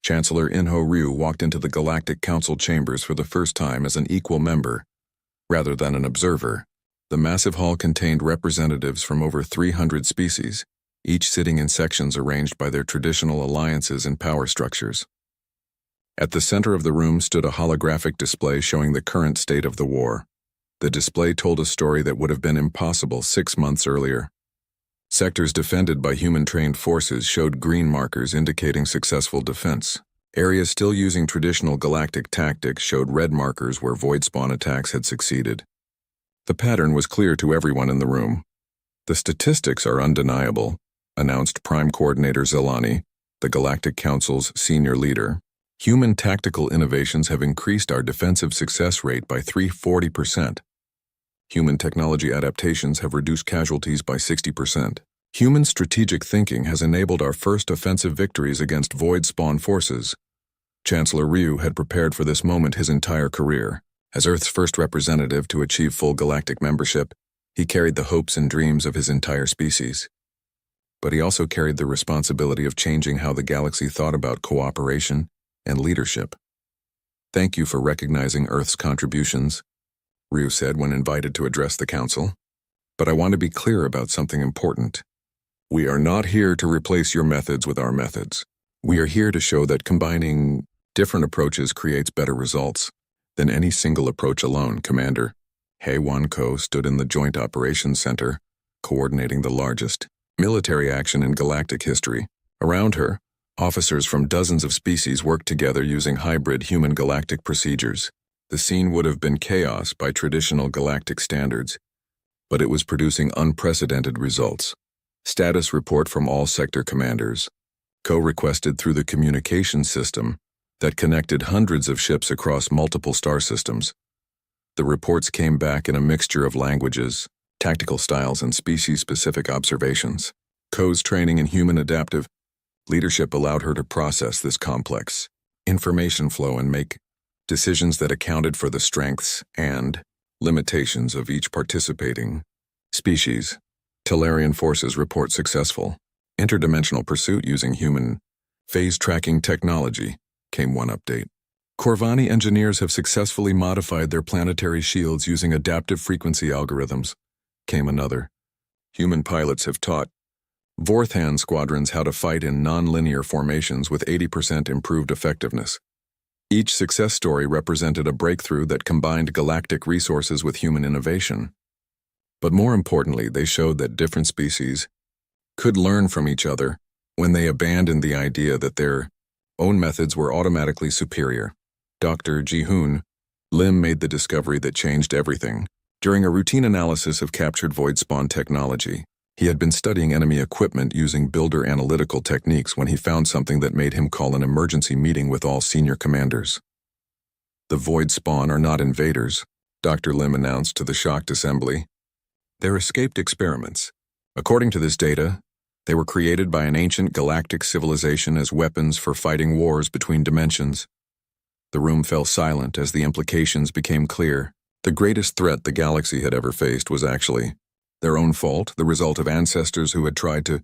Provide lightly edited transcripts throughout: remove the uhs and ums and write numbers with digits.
Chancellor Inho Ryu walked into the Galactic Council chambers for the first time as an equal member, rather than an observer. The massive hall contained representatives from over 300 species, each sitting in sections arranged by their traditional alliances and power structures. At the center of the room stood a holographic display showing the current state of the war. The display told a story that would have been impossible 6 months earlier. Sectors defended by human-trained forces showed green markers indicating successful defense. Areas still using traditional galactic tactics showed red markers where void spawn attacks had succeeded. The pattern was clear to everyone in the room. "The statistics are undeniable," announced Prime Coordinator Zelani, the Galactic Council's senior leader. "Human tactical innovations have increased our defensive success rate by 340%. Human technology adaptations have reduced casualties by 60%. Human strategic thinking has enabled our first offensive victories against void spawn forces." Chancellor Ryu had prepared for this moment his entire career. As Earth's first representative to achieve full galactic membership, he carried the hopes and dreams of his entire species. But he also carried the responsibility of changing how the galaxy thought about cooperation and leadership. "Thank you for recognizing Earth's contributions," Ryu said when invited to address the council. "But I want to be clear about something important. We are not here to replace your methods with our methods. We are here to show that combining different approaches creates better results than any single approach alone." Commander Hei-Wan Ko stood in the Joint Operations Center, coordinating the largest military action in galactic history. Around her, officers from dozens of species worked together using hybrid human-galactic procedures. The scene would have been chaos by traditional galactic standards, but it was producing unprecedented results. Status report from all sector commanders. Ko requested through the communication system that connected hundreds of ships across multiple star systems. The reports came back in a mixture of languages, tactical styles, and species-specific observations. Ko's training in human adaptive leadership allowed her to process this complex information flow and make decisions that accounted for the strengths and limitations of each participating species. Tellarian forces report successful interdimensional pursuit using human phase tracking technology, came one update. Corvani engineers have successfully modified their planetary shields using adaptive frequency algorithms, came another. Human pilots have taught Vorthan squadrons how to fight in non-linear formations with 80% improved effectiveness. Each success story represented a breakthrough that combined galactic resources with human innovation. But more importantly, they showed that different species could learn from each other when they abandoned the idea that their own methods were automatically superior. Dr. Ji-Hoon Lim made the discovery that changed everything. During a routine analysis of captured void spawn technology, he had been studying enemy equipment using builder analytical techniques when he found something that made him call an emergency meeting with all senior commanders. "The void spawn are not invaders," Dr. Lim announced to the shocked assembly. "They're escaped experiments. According to this data, they were created by an ancient galactic civilization as weapons for fighting wars between dimensions." The room fell silent as the implications became clear. The greatest threat the galaxy had ever faced was actually their own fault, the result of ancestors who had tried to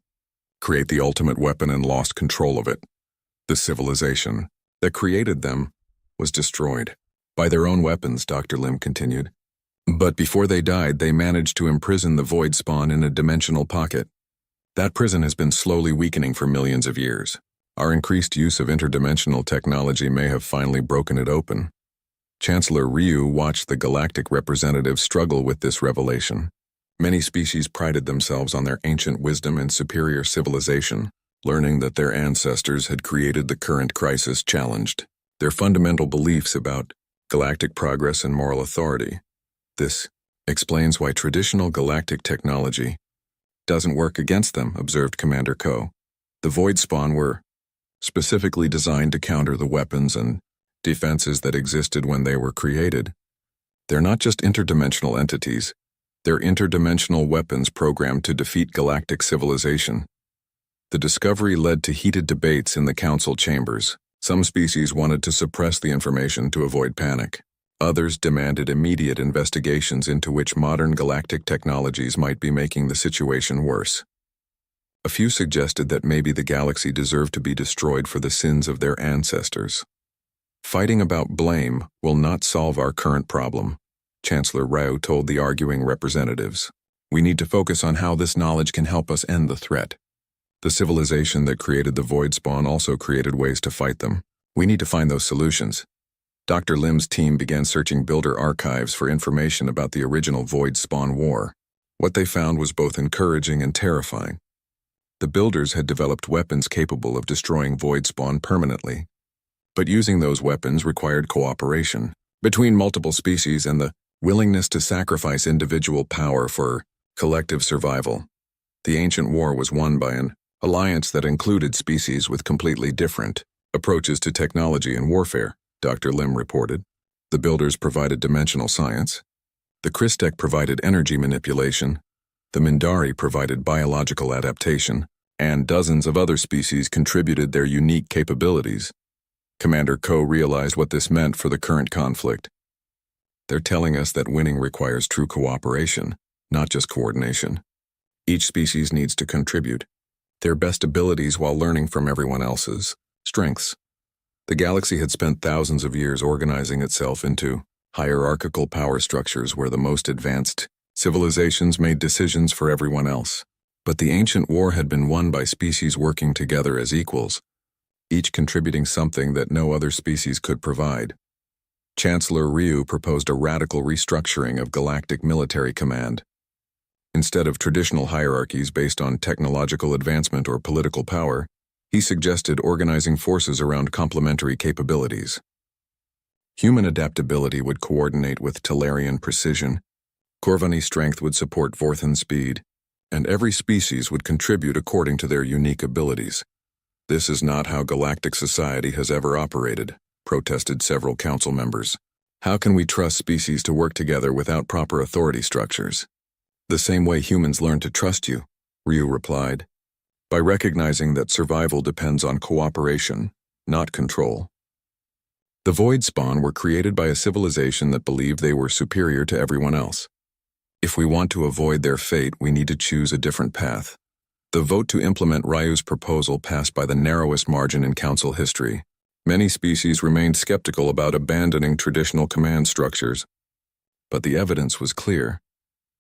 create the ultimate weapon and lost control of it. The civilization that created them was destroyed by their own weapons, Dr. Lim continued. But before they died, they managed to imprison the void spawn in a dimensional pocket. That prison has been slowly weakening for millions of years. Our increased use of interdimensional technology may have finally broken it open. Chancellor Ryu watched the galactic representatives struggle with this revelation. Many species prided themselves on their ancient wisdom and superior civilization. Learning that their ancestors had created the current crisis challenged their fundamental beliefs about galactic progress and moral authority. This explains why traditional galactic technology doesn't work against them, observed Commander Ko. The void spawn were specifically designed to counter the weapons and defenses that existed when they were created. They're not just interdimensional entities. They're interdimensional weapons programmed to defeat galactic civilization. The discovery led to heated debates in the council chambers. Some species wanted to suppress the information to avoid panic. Others demanded immediate investigations into which modern galactic technologies might be making the situation worse. A few suggested that maybe the galaxy deserved to be destroyed for the sins of their ancestors. Fighting about blame will not solve our current problem, Chancellor Rao told the arguing representatives. We need to focus on how this knowledge can help us end the threat. The civilization that created the void spawn also created ways to fight them. We need to find those solutions. Dr. Lim's team began searching builder archives for information about the original void spawn war. What they found was both encouraging and terrifying. The builders had developed weapons capable of destroying void spawn permanently. But using those weapons required cooperation between multiple species and the willingness to sacrifice individual power for collective survival. The ancient war was won by an alliance that included species with completely different approaches to technology and warfare, Dr. Lim reported. The builders provided dimensional science. The Christek provided energy manipulation. The Mindari provided biological adaptation, and dozens of other species contributed their unique capabilities. Commander Ko realized what this meant for the current conflict. They're telling us that winning requires true cooperation, not just coordination. Each species needs to contribute their best abilities while learning from everyone else's strengths. The galaxy had spent thousands of years organizing itself into hierarchical power structures where the most advanced civilizations made decisions for everyone else. But the ancient war had been won by species working together as equals, each contributing something that no other species could provide. Chancellor Ryu proposed a radical restructuring of galactic military command. Instead of traditional hierarchies based on technological advancement or political power, he suggested organizing forces around complementary capabilities. Human adaptability would coordinate with Talarian precision, Corvani strength would support Vorthan speed, and every species would contribute according to their unique abilities. This is not how galactic society has ever operated, protested several council members. How can we trust species to work together without proper authority structures? The same way humans learn to trust you, Ryu replied, by recognizing that survival depends on cooperation, not control. The void spawn were created by a civilization that believed they were superior to everyone else. If we want to avoid their fate, we need to choose a different path. The vote to implement Ryu's proposal passed by the narrowest margin in council history. Many species remained skeptical about abandoning traditional command structures. But the evidence was clear.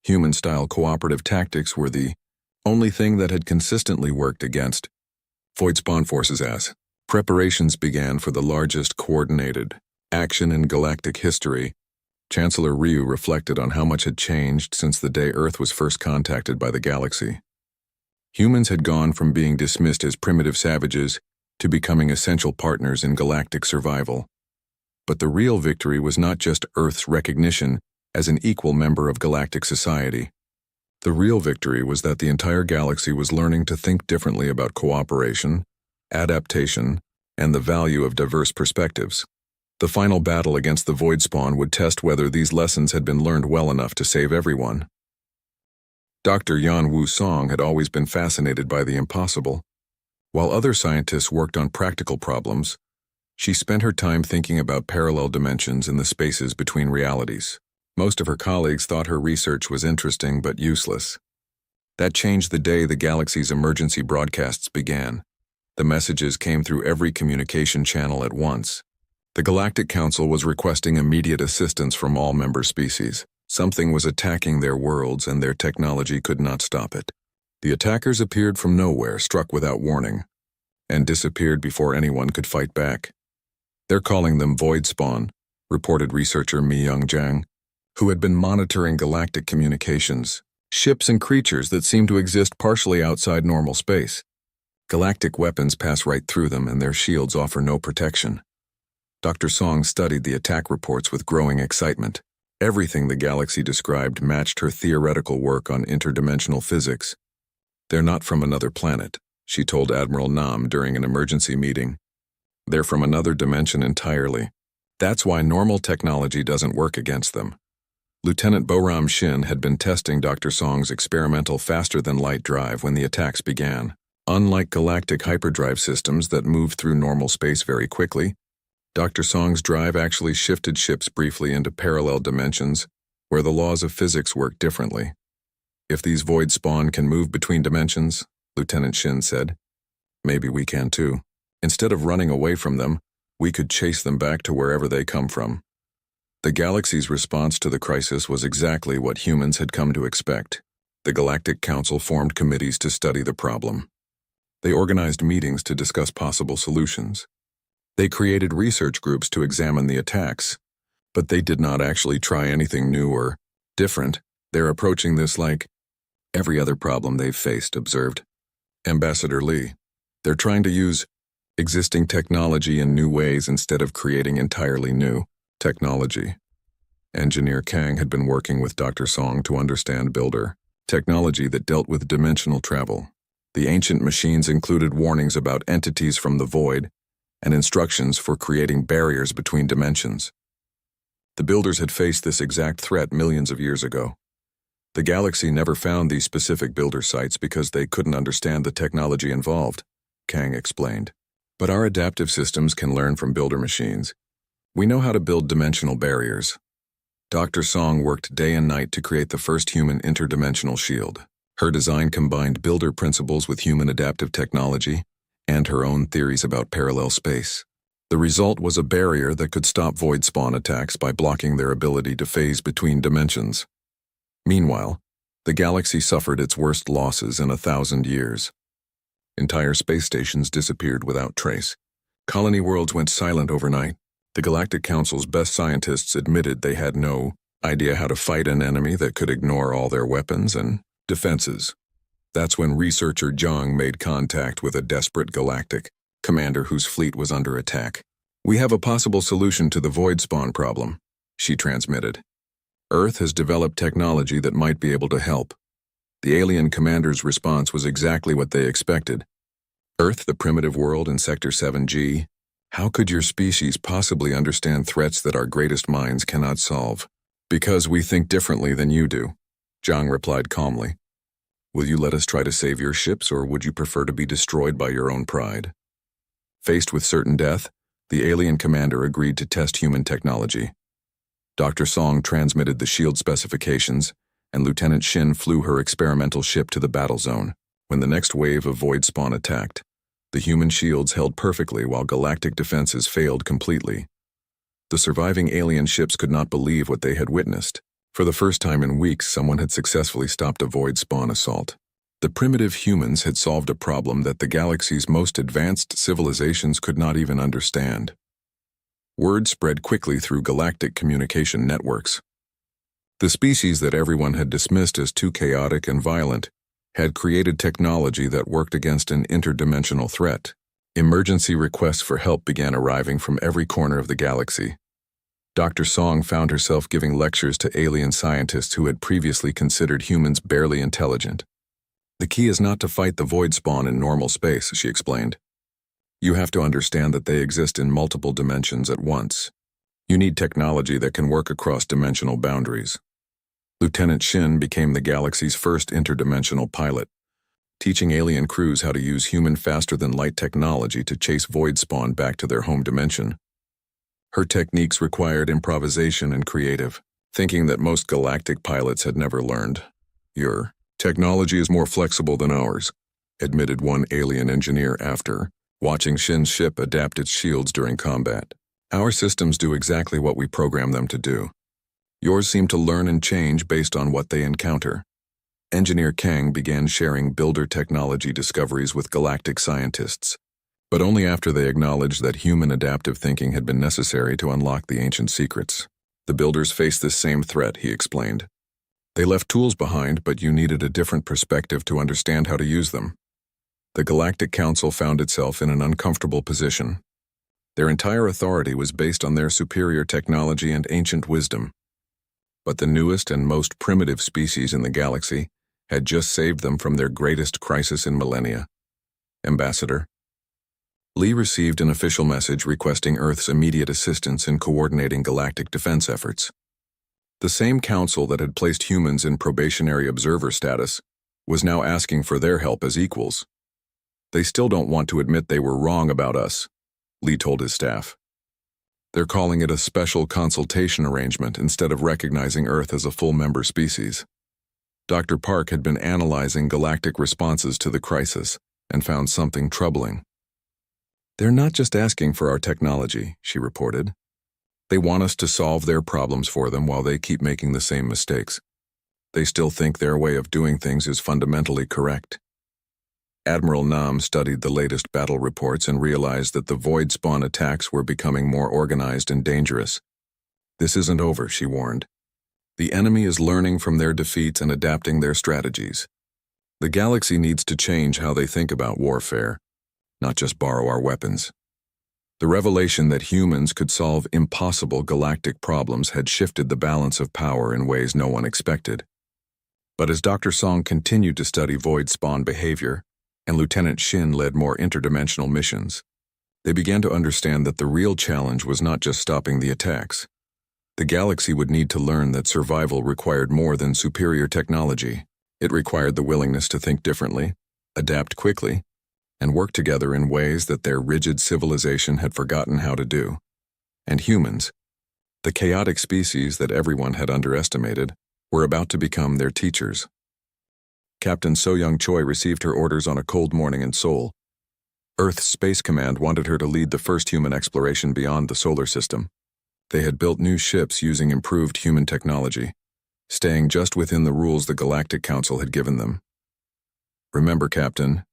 Human-style cooperative tactics were the only thing that had consistently worked against void spawn forces as preparations began for the largest coordinated action in galactic history. Chancellor Ryu reflected on how much had changed since the day Earth was first contacted by the galaxy. Humans had gone from being dismissed as primitive savages to becoming essential partners in galactic survival. But the real victory was not just Earth's recognition as an equal member of galactic society. The real victory was that the entire galaxy was learning to think differently about cooperation, adaptation, and the value of diverse perspectives. The final battle against the void spawn would test whether these lessons had been learned well enough to save everyone. Dr. Yan Wu Song had always been fascinated by the impossible. While other scientists worked on practical problems, she spent her time thinking about parallel dimensions in the spaces between realities. Most of her colleagues thought her research was interesting but useless. That changed the day the galaxy's emergency broadcasts began. The messages came through every communication channel at once. The Galactic Council was requesting immediate assistance from all member species. Something was attacking their worlds and their technology could not stop it. The attackers appeared from nowhere, struck without warning, and disappeared before anyone could fight back. They're calling them Void Spawn, reported researcher Mi Young Jang, who had been monitoring galactic communications, ships and creatures that seemed to exist partially outside normal space. Galactic weapons pass right through them and their shields offer no protection. Dr. Song studied the attack reports with growing excitement. Everything the galaxy described matched her theoretical work on interdimensional physics. They're not from another planet, she told Admiral Nam during an emergency meeting. They're from another dimension entirely. That's why normal technology doesn't work against them. Lieutenant Boram Shin had been testing Dr. Song's experimental faster-than-light drive when the attacks began. Unlike galactic hyperdrive systems that move through normal space very quickly, Dr. Song's drive actually shifted ships briefly into parallel dimensions where the laws of physics work differently. If these void spawn can move between dimensions, Lieutenant Shin said. Maybe we can too. Instead of running away from them, we could chase them back to wherever they come from. The galaxy's response to the crisis was exactly what humans had come to expect. The Galactic Council formed committees to study the problem. They organized meetings to discuss possible solutions. They created research groups to examine the attacks, but they did not actually try anything new or different. They're approaching this like every other problem they've faced, observed Ambassador Lee. They're trying to use existing technology in new ways instead of creating entirely new technology. Engineer Kang had been working with Dr. Song to understand Builder technology that dealt with dimensional travel. The ancient machines included warnings about entities from the void and instructions for creating barriers between dimensions. The builders had faced this exact threat millions of years ago. The galaxy never found these specific builder sites because they couldn't understand the technology involved, Kang explained. But our adaptive systems can learn from builder machines. We know how to build dimensional barriers. Dr. Song worked day and night to create the first human interdimensional shield. Her design combined builder principles with human adaptive technology and her own theories about parallel space. The result was a barrier that could stop void spawn attacks by blocking their ability to phase between dimensions. Meanwhile, the galaxy suffered its worst losses in 1,000 years. Entire space stations disappeared without trace. Colony worlds went silent overnight. The Galactic Council's best scientists admitted they had no idea how to fight an enemy that could ignore all their weapons and defenses. That's when researcher Zhang made contact with a desperate galactic commander whose fleet was under attack. "We have a possible solution to the void spawn problem," she transmitted. "Earth has developed technology that might be able to help." The alien commander's response was exactly what they expected. "Earth, the primitive world in Sector 7G, how could your species possibly understand threats that our greatest minds cannot solve?" "Because we think differently than you do," Zhang replied calmly. "Will you let us try to save your ships, or would you prefer to be destroyed by your own pride?" Faced with certain death, the alien commander agreed to test human technology. Dr. Song transmitted the shield specifications, and Lieutenant Shin flew her experimental ship to the battle zone. When the next wave of void spawn attacked, the human shields held perfectly while galactic defenses failed completely. The surviving alien ships could not believe what they had witnessed. For the first time in weeks, someone had successfully stopped a void spawn assault. The primitive humans had solved a problem that the galaxy's most advanced civilizations could not even understand. Word spread quickly through galactic communication networks. The species that everyone had dismissed as too chaotic and violent had created technology that worked against an interdimensional threat. Emergency requests for help began arriving from every corner of the galaxy. Dr. Song found herself giving lectures to alien scientists who had previously considered humans barely intelligent. "The key is not to fight the void spawn in normal space," she explained. "You have to understand that they exist in multiple dimensions at once. You need technology that can work across dimensional boundaries." Lieutenant Shin became the galaxy's first interdimensional pilot, teaching alien crews how to use human faster-than-light technology to chase void spawn back to their home dimension. Her techniques required improvisation and creative thinking that most galactic pilots had never learned. "Your technology is more flexible than ours," admitted one alien engineer after watching Shin's ship adapt its shields during combat. "Our systems do exactly what we program them to do. Yours seem to learn and change based on what they encounter." Engineer Kang began sharing builder technology discoveries with galactic scientists, but only after they acknowledged that human adaptive thinking had been necessary to unlock the ancient secrets. "The builders faced this same threat," he explained. "They left tools behind, but you needed a different perspective to understand how to use them." The Galactic Council found itself in an uncomfortable position. Their entire authority was based on their superior technology and ancient wisdom. But the newest and most primitive species in the galaxy had just saved them from their greatest crisis in millennia. "Ambassador." Lee received an official message requesting Earth's immediate assistance in coordinating galactic defense efforts. The same council that had placed humans in probationary observer status was now asking for their help as equals. "They still don't want to admit they were wrong about us," Lee told his staff. "They're calling it a special consultation arrangement instead of recognizing Earth as a full member species." Dr. Park had been analyzing galactic responses to the crisis and found something troubling. "They're not just asking for our technology," she reported. "They want us to solve their problems for them while they keep making the same mistakes. They still think their way of doing things is fundamentally correct." Admiral Nam studied the latest battle reports and realized that the void spawn attacks were becoming more organized and dangerous. "This isn't over," she warned. "The enemy is learning from their defeats and adapting their strategies. The galaxy needs to change how they think about warfare, not just borrow our weapons." The revelation that humans could solve impossible galactic problems had shifted the balance of power in ways no one expected. But as Dr. Song continued to study void spawn behavior, and Lieutenant Shin led more interdimensional missions, they began to understand that the real challenge was not just stopping the attacks. The galaxy would need to learn that survival required more than superior technology. It required the willingness to think differently, adapt quickly, and work together in ways that their rigid civilization had forgotten how to do. And humans, the chaotic species that everyone had underestimated, were about to become their teachers. Captain So-Young Choi received her orders on a cold morning in Seoul. Earth's Space Command wanted her to lead the first human exploration beyond the solar system. They had built new ships using improved human technology, staying just within the rules the Galactic Council had given them. "Remember, Captain,"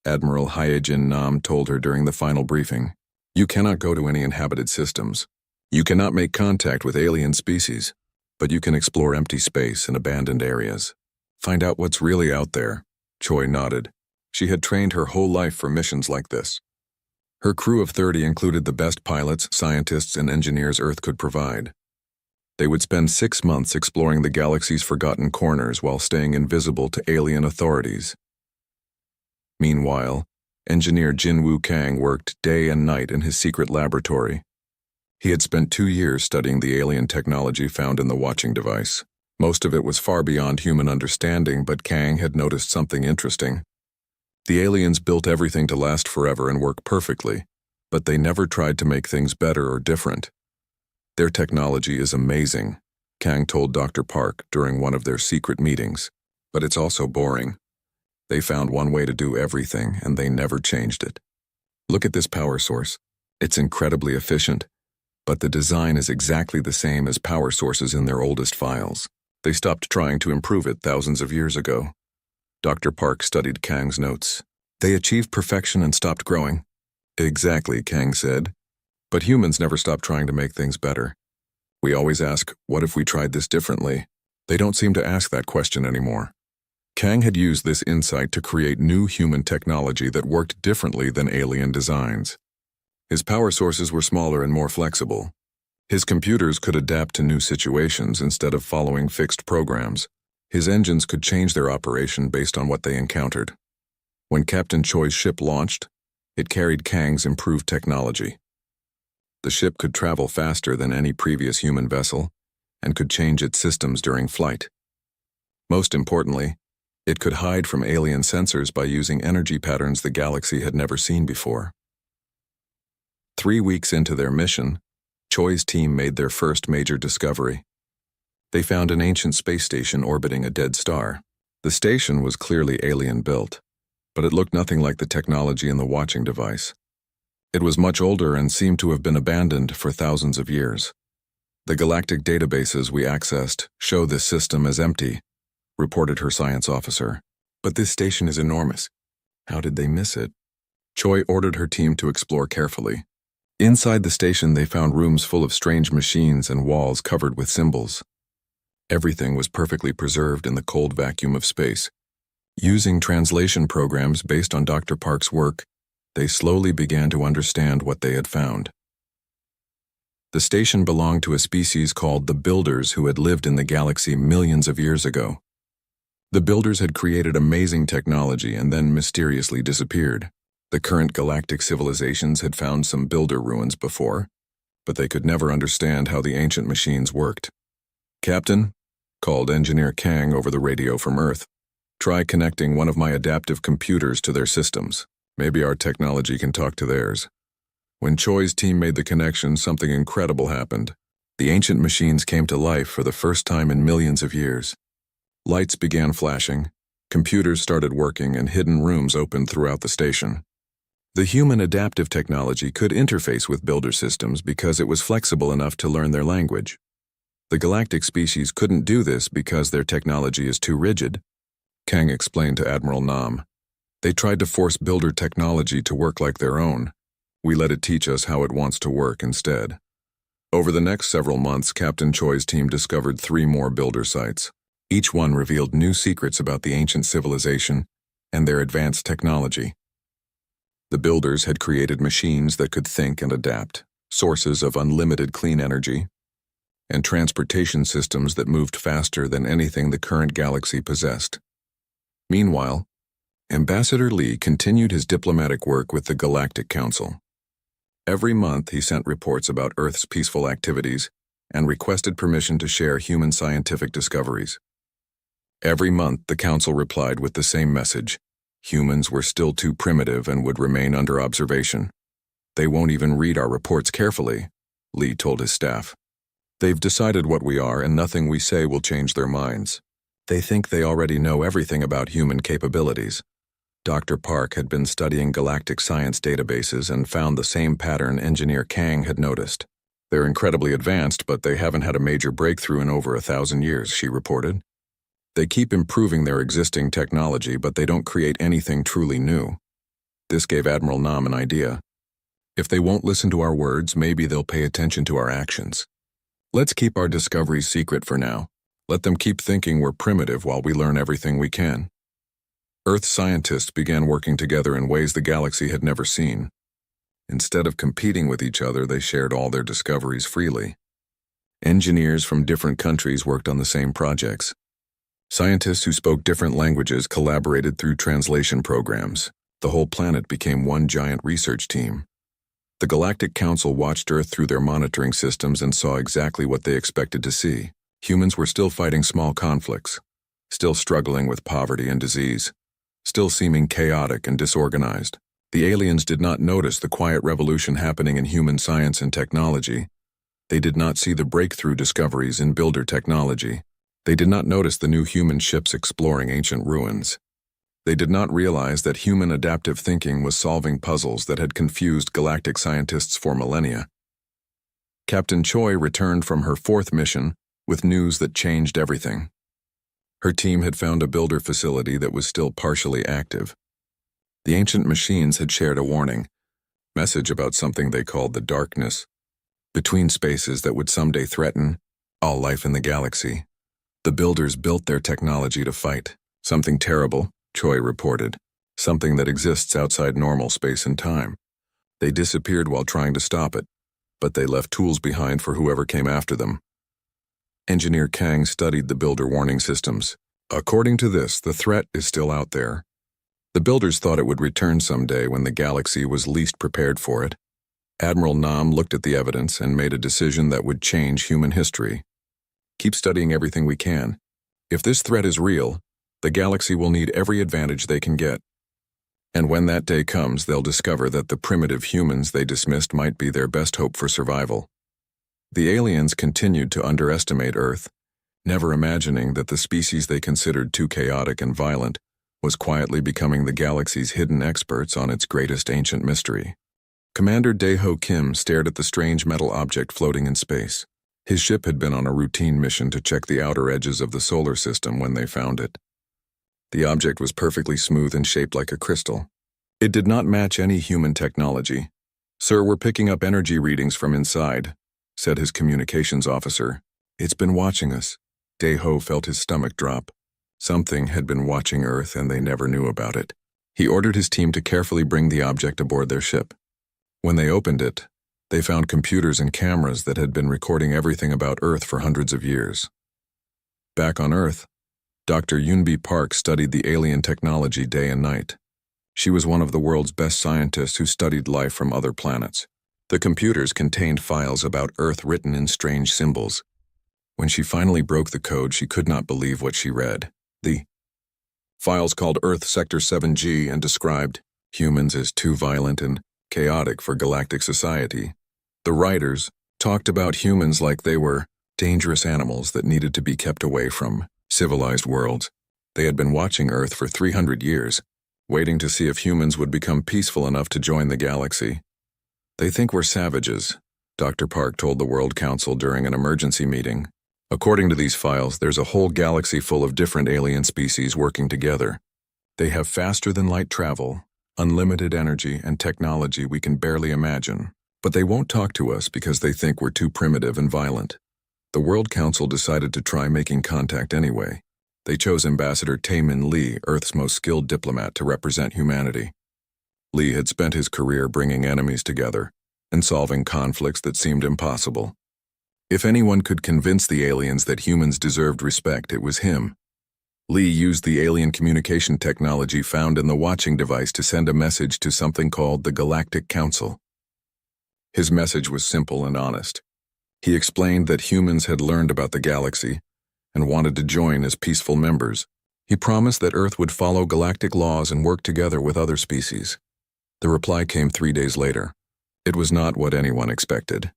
Admiral Hyejin Nam told her during the final briefing, "you cannot go to any inhabited systems. You cannot make contact with alien species, but you can explore empty space and abandoned areas. Find out what's really out there." Choi nodded. She had trained her whole life for missions like this. Her crew of 30 included the best pilots, scientists, and engineers Earth could provide. They would spend 6 months exploring the galaxy's forgotten corners while staying invisible to alien authorities. Meanwhile, engineer Jin-Woo Kang worked day and night in his secret laboratory. He had spent 2 years studying the alien technology found in the watching device. Most of it was far beyond human understanding, but Kang had noticed something interesting. The aliens built everything to last forever and work perfectly, but they never tried to make things better or different. "Their technology is amazing," Kang told Dr. Park during one of their secret meetings, "but it's also boring. They found one way to do everything, and they never changed it. Look at this power source. It's incredibly efficient, but the design is exactly the same as power sources in their oldest files. They stopped trying to improve it thousands of years ago." Dr. Park studied Kang's notes. "They achieved perfection and stopped growing." "Exactly," Kang said. "But humans never stop trying to make things better. We always ask, what if we tried this differently? They don't seem to ask that question anymore." Kang had used this insight to create new human technology that worked differently than alien designs. His power sources were smaller and more flexible. His computers could adapt to new situations instead of following fixed programs. His engines could change their operation based on what they encountered. When Captain Choi's ship launched, it carried Kang's improved technology. The ship could travel faster than any previous human vessel and could change its systems during flight. Most importantly, it could hide from alien sensors by using energy patterns the galaxy had never seen before. 3 weeks into their mission, Choi's team made their first major discovery. They found an ancient space station orbiting a dead star. The station was clearly alien-built, but it looked nothing like the technology in the watching device. It was much older and seemed to have been abandoned for thousands of years. "The galactic databases we accessed show this system as empty," reported her science officer. "But this station is enormous. How did they miss it?" Choi ordered her team to explore carefully. Inside the station, they found rooms full of strange machines and walls covered with symbols. Everything was perfectly preserved in the cold vacuum of space. Using translation programs based on Dr. Park's work, they slowly began to understand what they had found. The station belonged to a species called the Builders who had lived in the galaxy millions of years ago. The Builders had created amazing technology and then mysteriously disappeared. The current galactic civilizations had found some builder ruins before, but they could never understand how the ancient machines worked. "Captain," called Engineer Kang over the radio from Earth, "try connecting one of my adaptive computers to their systems. Maybe our technology can talk to theirs." When Choi's team made the connection, something incredible happened. The ancient machines came to life for the first time in millions of years. Lights began flashing, computers started working, and hidden rooms opened throughout the station. The human adaptive technology could interface with builder systems because it was flexible enough to learn their language. The galactic species couldn't do this because their technology is too rigid, Kang explained to Admiral Nam. They tried to force builder technology to work like their own. We let it teach us how it wants to work instead. Over the next several months, Captain Choi's team discovered 3 more builder sites. Each one revealed new secrets about the ancient civilization and their advanced technology. The builders had created machines that could think and adapt, sources of unlimited clean energy, and transportation systems that moved faster than anything the current galaxy possessed. Meanwhile, Ambassador Lee continued his diplomatic work with the Galactic Council. Every month he sent reports about Earth's peaceful activities and requested permission to share human scientific discoveries. Every month the Council replied with the same message: humans were still too primitive and would remain under observation. They won't even read our reports carefully, Lee told his staff. They've decided what we are, and nothing we say will change their minds. They think they already know everything about human capabilities. Dr. Park had been studying galactic science databases and found the same pattern Engineer Kang had noticed. They're incredibly advanced, but they haven't had a major breakthrough in over 1,000 years, she reported. They keep improving their existing technology, but they don't create anything truly new. This gave Admiral Nam an idea. If they won't listen to our words, maybe they'll pay attention to our actions. Let's keep our discoveries secret for now. Let them keep thinking we're primitive while we learn everything we can. Earth scientists began working together in ways the galaxy had never seen. Instead of competing with each other, they shared all their discoveries freely. Engineers from different countries worked on the same projects. Scientists who spoke different languages collaborated through translation programs. The whole planet became one giant research team. The Galactic Council watched Earth through their monitoring systems and saw exactly what they expected to see. Humans were still fighting small conflicts, still struggling with poverty and disease, still seeming chaotic and disorganized. The aliens did not notice the quiet revolution happening in human science and technology. They did not see the breakthrough discoveries in builder technology. They did not notice the new human ships exploring ancient ruins. They did not realize that human adaptive thinking was solving puzzles that had confused galactic scientists for millennia. Captain Choi returned from her 4th mission with news that changed everything. Her team had found a builder facility that was still partially active. The ancient machines had shared a warning message about something they called the darkness, between spaces that would someday threaten all life in the galaxy. The builders built their technology to fight something terrible, Choi reported, something that exists outside normal space and time. They disappeared while trying to stop it, but they left tools behind for whoever came after them. Engineer Kang studied the builder warning systems. According to this, the threat is still out there. The builders thought it would return someday when the galaxy was least prepared for it. Admiral Nam looked at the evidence and made a decision that would change human history. Keep studying everything we can. If this threat is real, the galaxy will need every advantage they can get. And when that day comes, they'll discover that the primitive humans they dismissed might be their best hope for survival. The aliens continued to underestimate Earth, never imagining that the species they considered too chaotic and violent was quietly becoming the galaxy's hidden experts on its greatest ancient mystery. Commander Dae-ho Kim stared at the strange metal object floating in space. His ship had been on a routine mission to check the outer edges of the solar system when they found it. The object was perfectly smooth and shaped like a crystal. It did not match any human technology. "Sir, we're picking up energy readings from inside," said his communications officer. "It's been watching us." Dae-ho felt his stomach drop. Something had been watching Earth and they never knew about it. He ordered his team to carefully bring the object aboard their ship. When they opened it, they found computers and cameras that had been recording everything about Earth for hundreds of years. Back on Earth, Dr. Yunbi Park studied the alien technology day and night. She was one of the world's best scientists who studied life from other planets. The computers contained files about Earth written in strange symbols. When she finally broke the code, she could not believe what she read. The files called Earth Sector 7G and described humans as too violent and chaotic for galactic society. The writers talked about humans like they were dangerous animals that needed to be kept away from. Civilized worlds. They had been watching Earth for 300 years, waiting to see if humans would become peaceful enough to join the galaxy. They think we're savages, Dr. Park told the World Council during an emergency meeting. According to these files, there's a whole galaxy full of different alien species working together. They have faster-than-light travel, unlimited energy, and technology we can barely imagine. But they won't talk to us because they think we're too primitive and violent. The World Council decided to try making contact anyway. They chose Ambassador Taemin Lee, Earth's most skilled diplomat, to represent humanity. Lee had spent his career bringing enemies together and solving conflicts that seemed impossible. If anyone could convince the aliens that humans deserved respect, it was him. Lee used the alien communication technology found in the watching device to send a message to something called the Galactic Council. His message was simple and honest. He explained that humans had learned about the galaxy and wanted to join as peaceful members. He promised that Earth would follow galactic laws and work together with other species. The reply came 3 days later. It was not what anyone expected.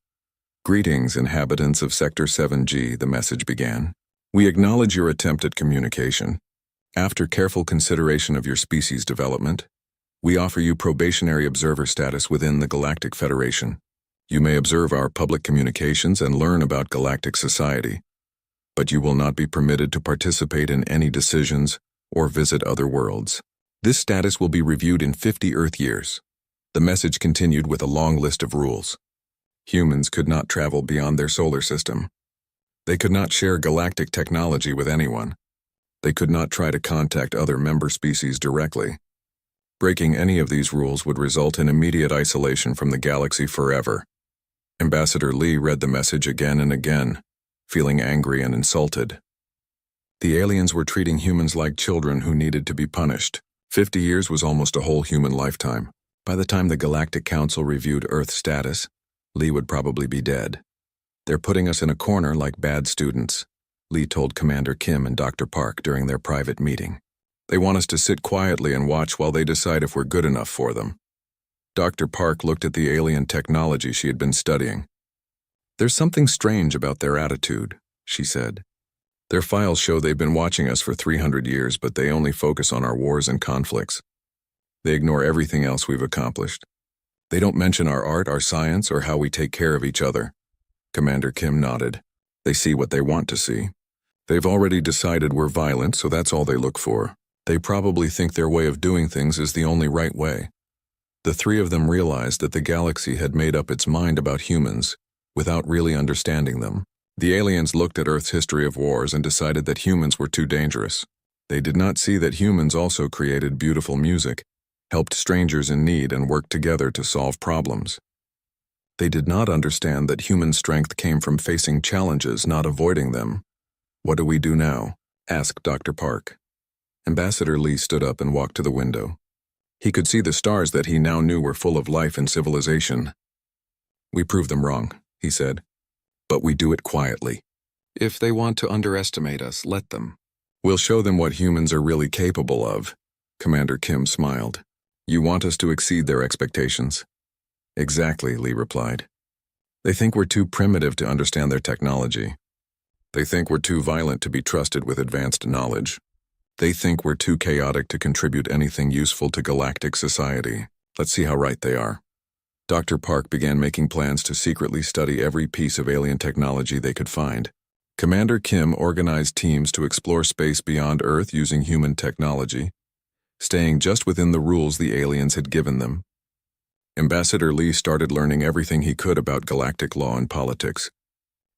"Greetings, inhabitants of Sector 7G," the message began. "We acknowledge your attempt at communication. After careful consideration of your species development, we offer you probationary observer status within the Galactic Federation. You may observe our public communications and learn about galactic society, but you will not be permitted to participate in any decisions or visit other worlds. This status will be reviewed in 50 Earth years." The message continued with a long list of rules. Humans could not travel beyond their solar system. They could not share galactic technology with anyone. They could not try to contact other member species directly. Breaking any of these rules would result in immediate isolation from the galaxy forever. Ambassador Lee read the message again and again, feeling angry and insulted. The aliens were treating humans like children who needed to be punished. 50 years was almost a whole human lifetime. By the time the Galactic Council reviewed Earth's status, Lee would probably be dead. "They're putting us in a corner like bad students," Lee told Commander Kim and Dr. Park during their private meeting. "They want us to sit quietly and watch while they decide if we're good enough for them." Dr. Park looked at the alien technology she had been studying. "There's something strange about their attitude," she said. "Their files show they've been watching us for 300 years, but they only focus on our wars and conflicts. They ignore everything else we've accomplished. They don't mention our art, our science, or how we take care of each other." Commander Kim nodded. "They see what they want to see. They've already decided we're violent, so that's all they look for. They probably think their way of doing things is the only right way." The three of them realized that the galaxy had made up its mind about humans without really understanding them. The aliens looked at Earth's history of wars and decided that humans were too dangerous. They did not see that humans also created beautiful music, helped strangers in need, and worked together to solve problems. They did not understand that human strength came from facing challenges, not avoiding them. "What do we do now?" asked Dr. Park. Ambassador Lee stood up and walked to the window. He could see the stars that he now knew were full of life and civilization. "We prove them wrong," he said. "But we do it quietly. If they want to underestimate us, let them. We'll show them what humans are really capable of." Commander Kim smiled. "You want us to exceed their expectations?" "Exactly," Lee replied. "They think we're too primitive to understand their technology. They think we're too violent to be trusted with advanced knowledge. They think we're too chaotic to contribute anything useful to galactic society. Let's see how right they are." Dr. Park began making plans to secretly study every piece of alien technology they could find. Commander Kim organized teams to explore space beyond Earth using human technology, staying just within the rules the aliens had given them. Ambassador Lee started learning everything he could about galactic law and politics,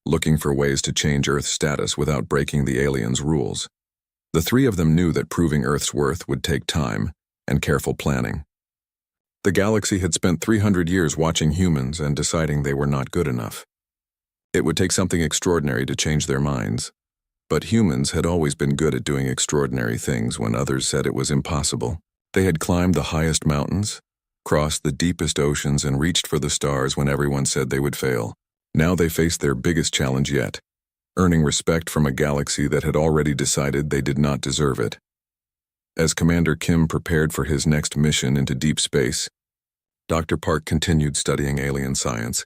looking for ways to change Earth's status without breaking the aliens' rules. The three of them knew that proving Earth's worth would take time and careful planning. The galaxy had spent 300 years watching humans and deciding they were not good enough. It would take something extraordinary to change their minds. But humans had always been good at doing extraordinary things when others said it was impossible. They had climbed the highest mountains, crossed the deepest oceans, and reached for the stars when everyone said they would fail. Now they faced their biggest challenge yet, earning respect from a galaxy that had already decided they did not deserve it. As Commander Kim prepared for his next mission into deep space, Dr. Park continued studying alien science,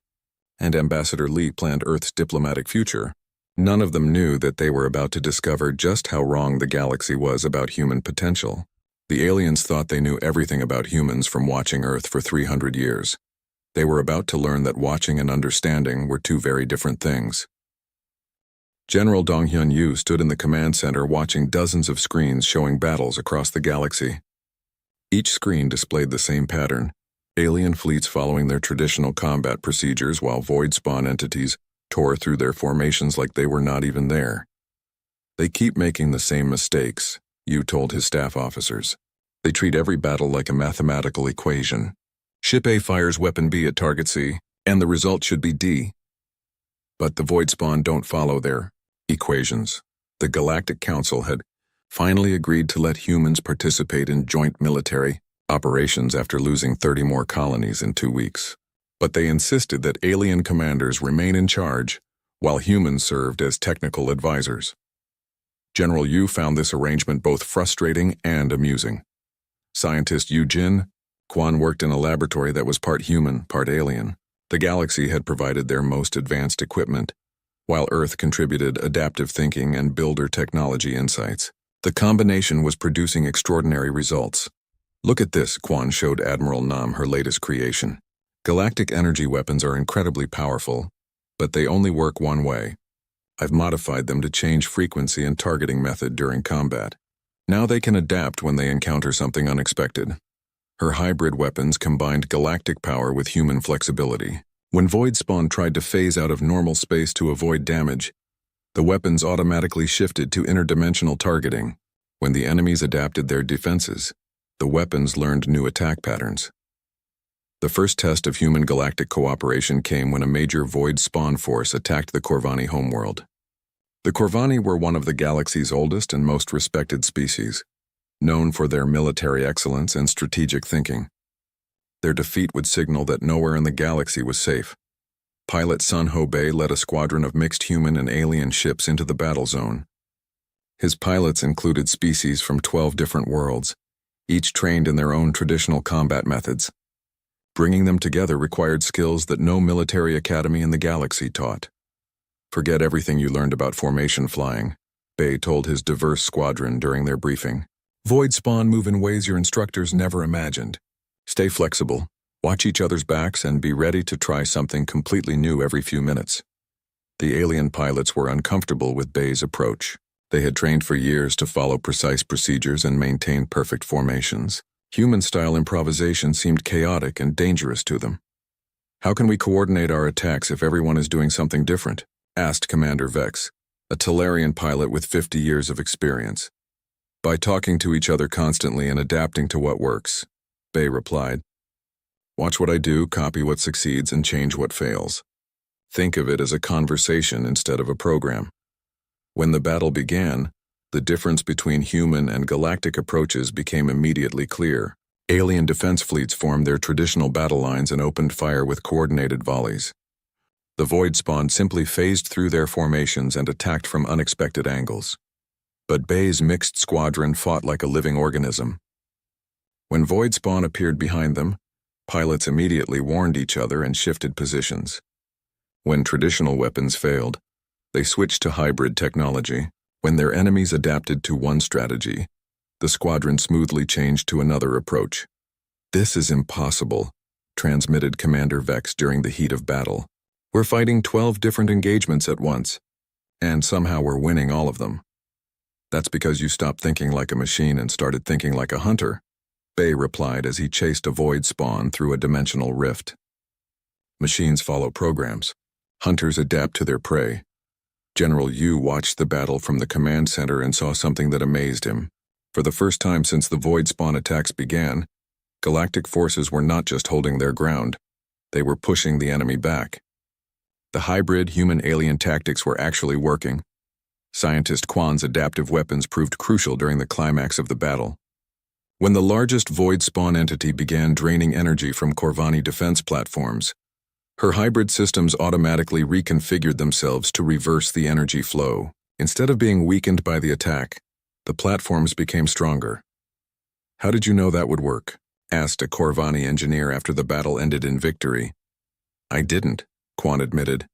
and Ambassador Lee planned Earth's diplomatic future. None of them knew that they were about to discover just how wrong the galaxy was about human potential. The aliens thought they knew everything about humans from watching Earth for 300 years. They were about to learn that watching and understanding were two very different things. General Donghyun Yu stood in the command center watching dozens of screens showing battles across the galaxy. Each screen displayed the same pattern: alien fleets following their traditional combat procedures while void spawn entities tore through their formations like they were not even there. They keep making the same mistakes, Yu told his staff officers. They treat every battle like a mathematical equation. Ship A fires weapon B at target C, and the result should be D. But the void spawn don't follow their equations. The Galactic Council had finally agreed to let humans participate in joint military operations after losing 30 more colonies in 2 weeks. But they insisted that alien commanders remain in charge, while humans served as technical advisors. General Yu found this arrangement both frustrating and amusing. Scientist Yu Jin Quan worked in a laboratory that was part human, part alien. The galaxy had provided their most advanced equipment, while Earth contributed adaptive thinking and builder technology insights. The combination was producing extraordinary results. Look at this, Quan showed Admiral Nam her latest creation. Galactic energy weapons are incredibly powerful, but they only work one way. I've modified them to change frequency and targeting method during combat. Now they can adapt when they encounter something unexpected. Her hybrid weapons combined galactic power with human flexibility. When Void Spawn tried to phase out of normal space to avoid damage, the weapons automatically shifted to interdimensional targeting. When the enemies adapted their defenses, the weapons learned new attack patterns. The first test of human galactic cooperation came when a major Void Spawn force attacked the Corvani homeworld. The Corvani were one of the galaxy's oldest and most respected species, known for their military excellence and strategic thinking. Their defeat would signal that nowhere in the galaxy was safe. Pilot Sun Ho Bei led a squadron of mixed human and alien ships into the battle zone. His pilots included species from 12 different worlds, each trained in their own traditional combat methods. Bringing them together required skills that no military academy in the galaxy taught. Forget everything you learned about formation flying, Bei told his diverse squadron during their briefing. Void Spawn move in ways your instructors never imagined. Stay flexible, watch each other's backs, and be ready to try something completely new every few minutes. The alien pilots were uncomfortable with Bei's approach. They had trained for years to follow precise procedures and maintain perfect formations. Human-style improvisation seemed chaotic and dangerous to them. "How can we coordinate our attacks if everyone is doing something different?" asked Commander Vex, a Talarian pilot with 50 years of experience. "By talking to each other constantly and adapting to what works," Bei replied. "Watch what I do, copy what succeeds, and change what fails. Think of it as a conversation instead of a program." When the battle began, the difference between human and galactic approaches became immediately clear. Alien defense fleets formed their traditional battle lines and opened fire with coordinated volleys. The Void Spawn simply phased through their formations and attacked from unexpected angles. But Bei's mixed squadron fought like a living organism. When Void Spawn appeared behind them, pilots immediately warned each other and shifted positions. When traditional weapons failed, they switched to hybrid technology. When their enemies adapted to one strategy, the squadron smoothly changed to another approach. "This is impossible," transmitted Commander Vex during the heat of battle. "We're fighting 12 different engagements at once, and somehow we're winning all of them." "That's because you stopped thinking like a machine and started thinking like a hunter," Bei replied as he chased a Void Spawn through a dimensional rift. "Machines follow programs. Hunters adapt to their prey." General Yu watched the battle from the command center and saw something that amazed him. For the first time since the Void Spawn attacks began, galactic forces were not just holding their ground, they were pushing the enemy back. The hybrid human-alien tactics were actually working. Scientist Quan's adaptive weapons proved crucial during the climax of the battle. When the largest Void Spawn entity began draining energy from Corvani defense platforms, her hybrid systems automatically reconfigured themselves to reverse the energy flow. Instead of being weakened by the attack, the platforms became stronger. "How did you know that would work?" asked a Corvani engineer after the battle ended in victory. "I didn't," Quan admitted.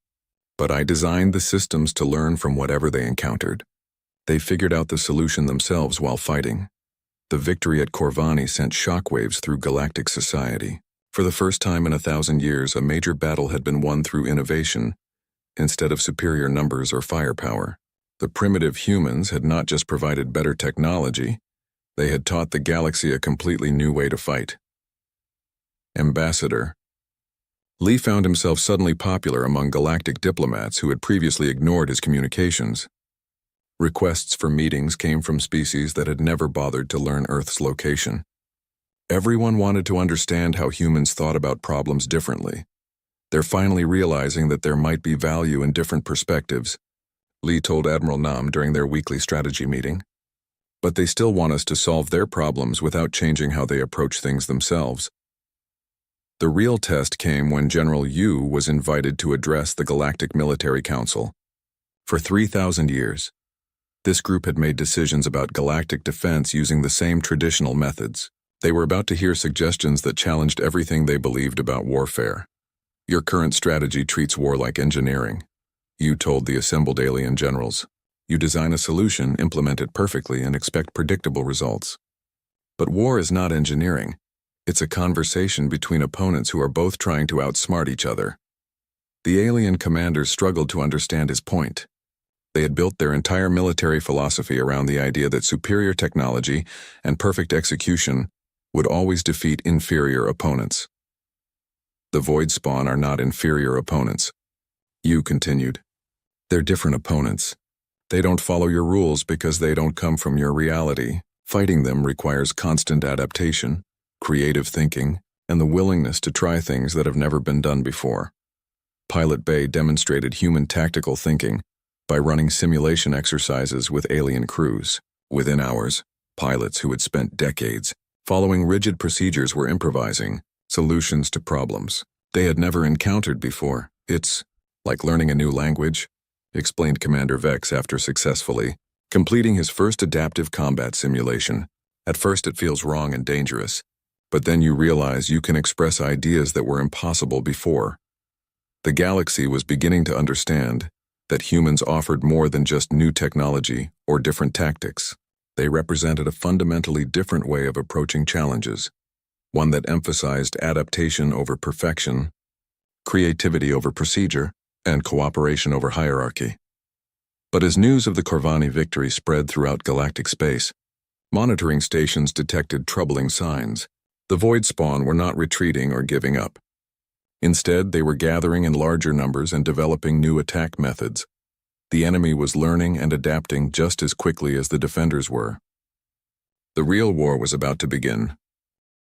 But I designed the systems to learn from whatever they encountered. They figured out the solution themselves while fighting. The victory at Corvani sent shockwaves through galactic society. For the first time in 1,000 years, a major battle had been won through innovation, instead of superior numbers or firepower. The primitive humans had not just provided better technology, they had taught the galaxy a completely new way to fight. Ambassador. Lee found himself suddenly popular among galactic diplomats who had previously ignored his communications. Requests for meetings came from species that had never bothered to learn Earth's location. Everyone wanted to understand how humans thought about problems differently. They're finally realizing that there might be value in different perspectives, Lee told Admiral Nam during their weekly strategy meeting. But they still want us to solve their problems without changing how they approach things themselves. The real test came when General Yu was invited to address the Galactic Military Council. For 3,000 years, this group had made decisions about galactic defense using the same traditional methods. They were about to hear suggestions that challenged everything they believed about warfare. Your current strategy treats war like engineering, Yu told the assembled alien generals. You design a solution, implement it perfectly, and expect predictable results. But war is not engineering. It's a conversation between opponents who are both trying to outsmart each other. The alien commanders struggled to understand his point. They had built their entire military philosophy around the idea that superior technology and perfect execution would always defeat inferior opponents. The Void Spawn are not inferior opponents, Yu continued. They're different opponents. They don't follow your rules because they don't come from your reality. Fighting them requires constant adaptation, creative thinking, and the willingness to try things that have never been done before. Pilot Bay demonstrated human tactical thinking by running simulation exercises with alien crews. Within hours, pilots who had spent decades following rigid procedures were improvising solutions to problems they had never encountered before. It's like learning a new language, explained Commander Vex after successfully completing his first adaptive combat simulation. At first it feels wrong and dangerous, but then you realize you can express ideas that were impossible before. The galaxy was beginning to understand that humans offered more than just new technology or different tactics. They represented a fundamentally different way of approaching challenges, one that emphasized adaptation over perfection, creativity over procedure, and cooperation over hierarchy. But as news of the Corvani victory spread throughout galactic space, monitoring stations detected troubling signs. The Void Spawn were not retreating or giving up. Instead, they were gathering in larger numbers and developing new attack methods. The enemy was learning and adapting just as quickly as the defenders were. The real war was about to begin.